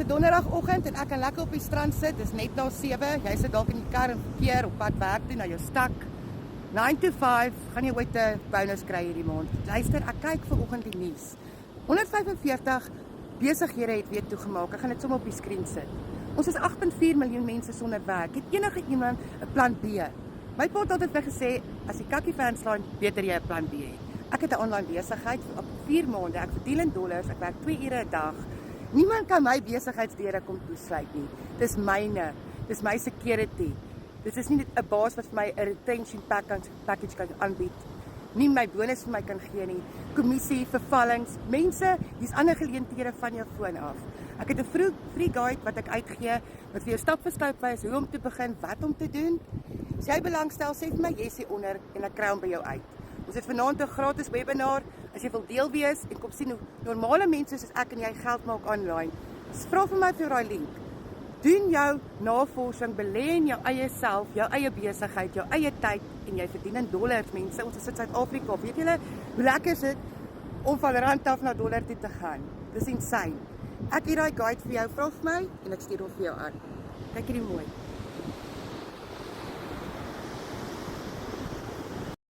'n donderdagoggend en ek kan lekker op die strand sit. Dis net na 7. Jy sit dalk in die kar en verkeer op pad werk toe na jou stak. 9 to 5 gaan jy ooit 'n bonus kry hierdie maand. Luister, ek kyk vanoggend die nuus. 145 besighede het weer toegemaak. Ek gaan dit sommer op die skerm sit. Ons is 8.4 miljoen mense sonder werk. Het enige iemand 'n plan B? My pa het altyd vir gesê, as die kakkie vir inslaan, beter jy 'n plan B het. Ek het 'n aanlyn besigheid op 4 maande. Ek verdien in dollars. Ek werk 2 ure 'n dag. Niemand kan my besigheidsdeure kom toesluit nie. Dis myne. Dis my security. Dit is nie net 'n baas wat vir my 'n retention package kan aanbied. Nie my bonus vir my kan gee nie. Kommissie, vervallings, mense, hier's ander geleenthede van jou foon af. Ek het 'n free guide wat ek uitgee wat vir jou stap vir stap wys hoe om te begin, wat om te doen. As jy belangstel, sê vir my Jessie onder en ek kry hom by jou uit. Ons het vanaand 'n gratis webinar. As jy wil deel wees en kom sien hoe normale mense soos ek en jy geld maak online, vra vir my vir daai link. Doen jou navorsing, belê in jou eie self, jou eie besigheid, jou eie tyd en jy verdien in dollars, mense. Ons is in Suid-Afrika. Weet julle hoe lekker is dit om van rand af na dollar toe te gaan? Dis insane. Ek het daai guide vir jou, vra vir my en ek stuur hom vir jou aan. Kyk hierdie mooi.